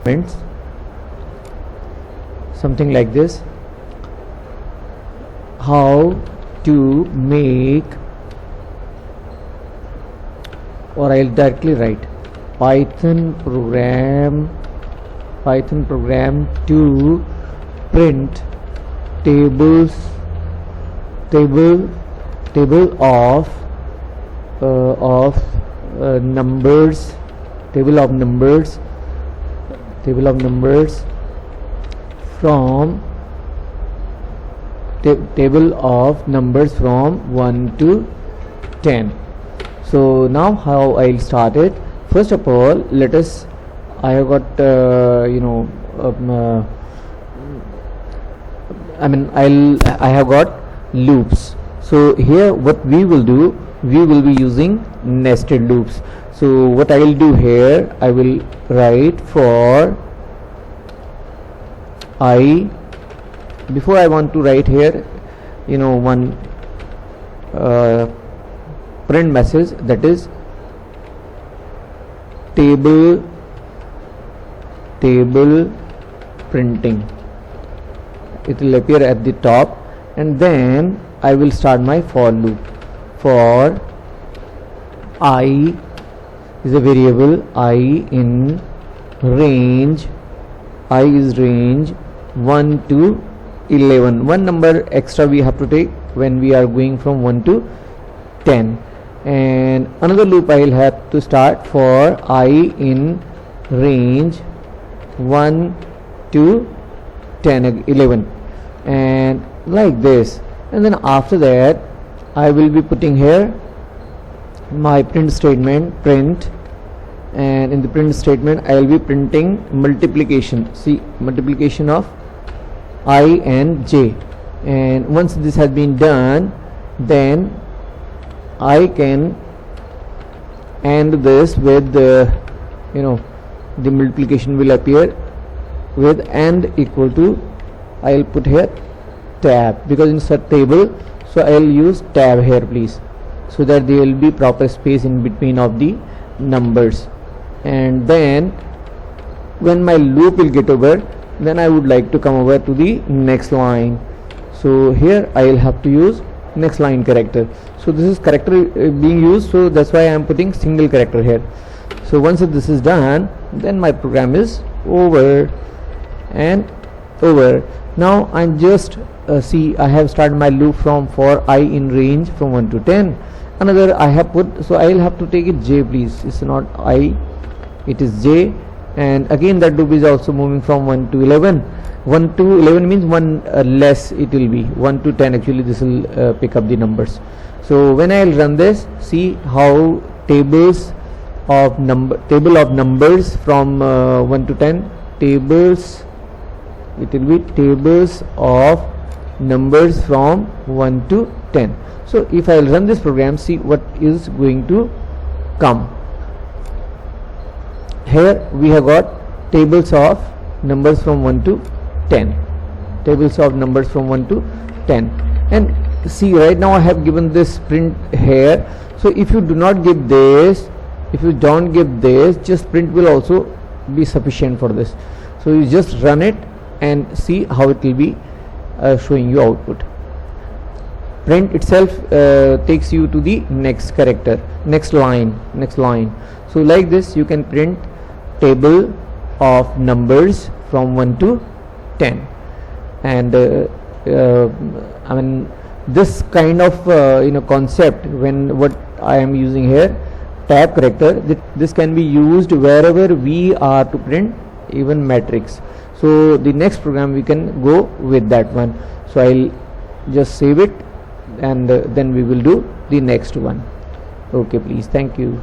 comments something like this: how to make, or I'll directly write Python program to print table of numbers from table of numbers from 1 to 10. So now how I'll start it. First of all, let us, I have got I have got loops. So here what we will do, we will be using nested loops. So what I will do here, I will write for I, before I want to write here one print message, that is table printing. It will appear at the top, and then I will start my for loop. For I is a variable, I in range, I is range 1 to 11. One number extra we have to take when we are going from 1 to 10. And another loop I will have to start for I in range 1 to 11, and like this. And then after that I will be putting here my print statement, print, and in the print statement I will be printing multiplication. See, multiplication of I and j. And once this has been done, then I can end this with the multiplication will appear with and equal to, I will put here tab, because in such table, so I will use tab here please, so that there will be proper space in between of the numbers. And then when my loop will get over, then I would like to come over to the next line. So here I will have to use next line character. So this is character being used, so that's why I am putting single character here. So once this is done, then my program is over and over. Now I'm just see, I have started my loop from for I in range from 1 to 10. Another I have put, so I will have to take it j please. It's not I, it is j. And again that loop is also moving from 1 to 11. 1 to 11 means one less it will be. 1 to 10 actually this will pick up the numbers. So when I will run this, see how table of numbers from 1 to 10, tables, it will be tables of numbers from 1 to 10. So if I will run this program, see what is going to come. Here we have got tables of numbers from 1 to 10, tables of numbers from 1 to 10. And see, right now I have given this print here. So if you do not give this, if you don't give this, just print will also be sufficient for this. So you just run it and see how it will be showing you output. Print itself takes you to the next character, next line. So like this you can print table of numbers from 1 to 10. And I mean, this kind of concept, when what I am using here, tab character, this can be used wherever we are to print even matrix. So the next program we can go with that one. So I'll just save it, and then we will do the next one. Okay, please, thank you.